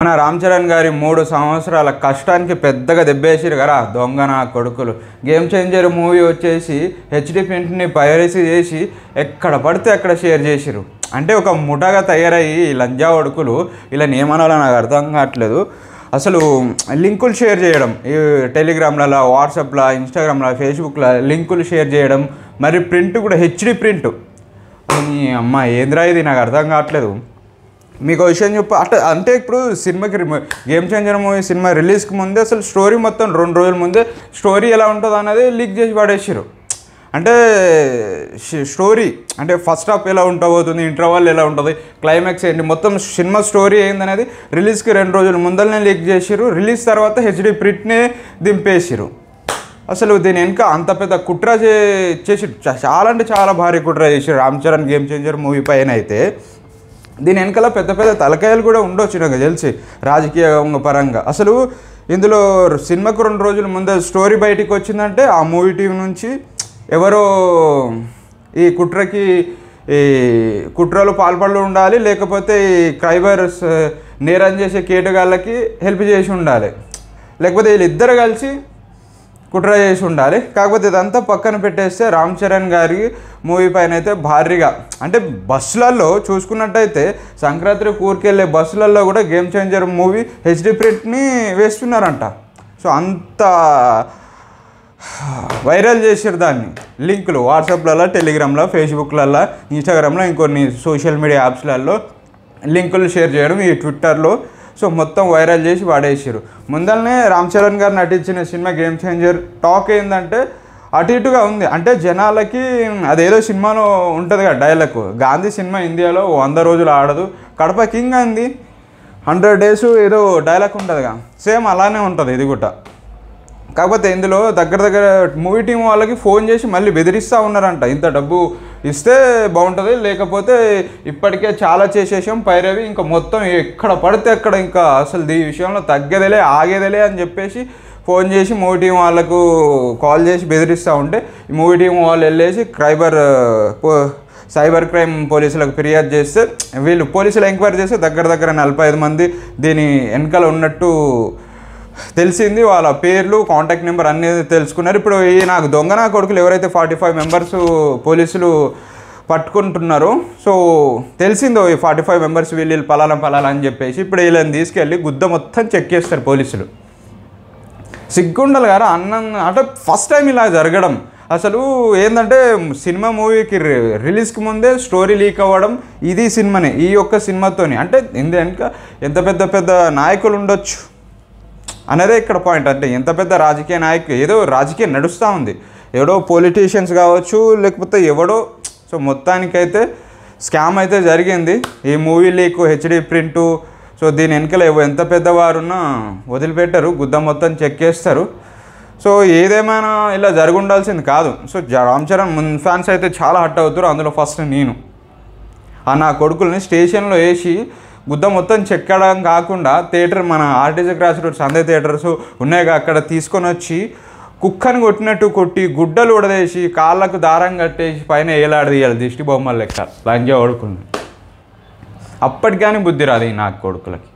మన రామ్ చరణ్ గారి 3 సంవత్సరాల కష్టానికి పెద్దగా దెబ్బేసిరు కదా దొంగ నా కొడుకులు. గేమ్ చేంజర్ మూవీ వచ్చేసి హెచ్డి ప్రింట్ని పైరసీ చేసి ఎక్కడ పడితే అక్కడ షేర్ చేసిరు. అంటే ఒక ముఠాగా తయారయ్యి లంజా కొడుకులు ఇలా ఏమనాలో నాకు అర్థం కావట్లేదు. అసలు లింకులు షేర్ చేయడం, ఈ టెలిగ్రామ్లలో, వాట్సాప్లో, ఇన్స్టాగ్రామ్లో, ఫేస్బుక్లో లింకులు షేర్ చేయడం, మరి ప్రింట్ కూడా హెచ్డి ప్రింట్. అమ్మ ఏంద్రా ఇది నాకు అర్థం కావట్లేదు. మీకు విషయం చెప్పు అంటే ఇప్పుడు సినిమాకి గేమ్ చేంజర్ మూవీ సినిమా రిలీజ్కి ముందే అసలు స్టోరీ మొత్తం 2 రోజుల ముందే స్టోరీ ఎలా ఉంటుందో అనేది లీక్ చేసి పడేసారు. అంటే స్టోరీ అంటే ఫస్ట్ హాఫ్ ఎలా ఉండబోతుంది, ఇంటర్వల్ ఎలా ఉంటుంది, క్లైమాక్స్ ఏంటి, మొత్తం సినిమా స్టోరీ ఏందనేది రిలీజ్కి 2 రోజుల ముందరనే లీక్ చేసారు. రిలీజ్ తర్వాత హెచ్డి ప్రింట్నే దింపేసారు. అసలు దీని వెనుక అంత పెద్ద కుట్ర చేసి చాలా అంటే చాలా భారీ కుట్ర చేసారు Ram Charan game Changer movie పైన. అయితే దీని వెనకాల పెద్ద పెద్ద తలకాయలు కూడా ఉండొచ్చు నాకు తెలిసి రాజకీయ పరంగా. అసలు ఇందులో సినిమాకు 2 రోజుల ముందే స్టోరీ బయటికి వచ్చిందంటే ఆ మూవీ టీం నుంచి ఎవరో ఈ కుట్రలో పాల్పడి ఉండాలి, లేకపోతే ఈ క్రైబర్స్ నేరం చేసే కేటగాళ్ళకి హెల్ప్ చేసి ఉండాలి, లేకపోతే వీళ్ళిద్దరు కలిసి కుట్ర చేసి ఉండాలి. కాకపోతే ఇదంతా పక్కన పెట్టేస్తే రామ్ చరణ్ గారి మూవీ పైన అయితే భారీగా అంటే బస్సులలో చూసుకున్నట్టయితే సంక్రాంతి కూర్కెళ్ళే బస్సులలో కూడా గేమ్ చేంజర్ మూవీ హెచ్డి ప్రింట్ని వేస్తున్నారంట. సో అంత వైరల్ చేసారు దాన్ని. లింకులు వాట్సాప్లలో, టెలిగ్రామ్లో, ఫేస్బుక్లలో, ఇన్స్టాగ్రామ్లో, ఇంకొన్ని సోషల్ మీడియా యాప్స్లలో లింకులు షేర్ చేయడం, ఈ ట్విట్టర్లో సో మొత్తం వైరల్ చేసి వాడేసారు. ముందరనే రామ్ చరణ్ గారు నటించిన సినిమా గేమ్ చేంజర్ టాక్ ఏంటంటే అటు ఇటుగా ఉంది. అంటే జనాలకి అదేదో సినిమాలో ఉంటుంది కదా డైలాగ్, గాంధీ సినిమా ఇండియాలో 100 రోజులు ఆడదు, కడప కింగ్ అంది 100 days ఏదో డైలాగ్ ఉంటుందిగా, సేమ్ అలానే ఉంటుంది ఇది కూడా. కాకపోతే ఇందులో దగ్గర మూవీ టీం వాళ్ళకి ఫోన్ చేసి మళ్ళీ బెదిరిస్తూ ఉన్నారంట, ఇంత డబ్బు ఇస్తే బాగుంటుంది, లేకపోతే ఇప్పటికే చాలా చేసేసాం పైరవి, ఇంకా మొత్తం ఎక్కడ పడితే అక్కడ ఇంకా అసలు ఈ విషయంలో తగ్గేదేలే ఆగేదేలే అని చెప్పేసి ఫోన్ చేసి మూవీ టీం వాళ్ళకు కాల్ చేసి బెదిరిస్తూ ఉంటే ఈ మూవీ టీం వాళ్ళు వెళ్ళేసి సైబర్ క్రైమ్ పోలీసులకు ఫిర్యాదు చేస్తే వీళ్ళు పోలీసులు ఎంక్వైరీ చేస్తే దగ్గర 45 మంది దీని వెనకాల ఉన్నట్టు తెలిసింది. వాళ్ళ పేర్లు, కాంటాక్ట్ నెంబర్ అన్నీ తెలుసుకున్నారు. ఇప్పుడు ఈ నాకు దొంగ నా కొడుకులు ఎవరైతే 45 మెంబర్స్ పోలీసులు పట్టుకుంటున్నారో సో తెలిసిందో ఈ 45 మెంబర్స్ వీళ్ళు పలానా అని చెప్పేసి ఇప్పుడు వీళ్ళని తీసుకెళ్ళి గుద్ద మొత్తం చెక్ చేస్తారు పోలీసులు. సిగ్గుండాలి కదా అన్నం అంటే ఫస్ట్ టైం ఇలా జరగడం. అసలు ఏంటంటే సినిమా మూవీకి రిలీజ్కి ముందే స్టోరీ లీక్ అవ్వడం, ఇది సినిమానే ఈ ఒక్క సినిమాతోని. అంటే ఎంత పెద్ద నాయకులు ఉండొచ్చు అనేదే ఇక్కడ పాయింట్. అంటే ఎంత పెద్ద రాజకీయ నాయకులు, ఏదో రాజకీయం నడుస్తూ ఉంది, ఎవడో పొలిటీషియన్స్ కావచ్చు, లేకపోతే ఎవడో. సో మొత్తానికైతే స్కామ్ అయితే జరిగింది ఈ movie leak, HD print. So దీని వెనకాల ఎంత పెద్దవారున్నా వదిలిపెట్టారు, గుద్ద మొత్తం చెక్ చేస్తారు. సో ఏదేమైనా ఇలా జరుగుండాల్సింది కాదు. సో రామ్ చరణ్ ఫ్యాన్స్ అయితే చాలా హట్ అవుతారు. అందులో ఫస్ట్ నేను నా కొడుకుల్ని స్టేషన్లో వేసి గుద్ద మొత్తం చెక్కడం కాకుండా థియేటర్ మన ఆర్టీసీ క్రాస్ రోడ్ సందే థియేటర్స్ ఉన్నాయిగా అక్కడ తీసుకొని వచ్చి కుక్కని కొట్టినట్టు కొట్టి గుడ్డలు ఉడదేసి కాళ్ళకు దారం కట్టేసి పైన ఏలాడదీయాలి దిష్టి బొమ్మలు లెక్క లంజా కొడుకుని. అప్పటికి కానీ బుద్ధి రాదు ఈ నాకు కొడుకులకి.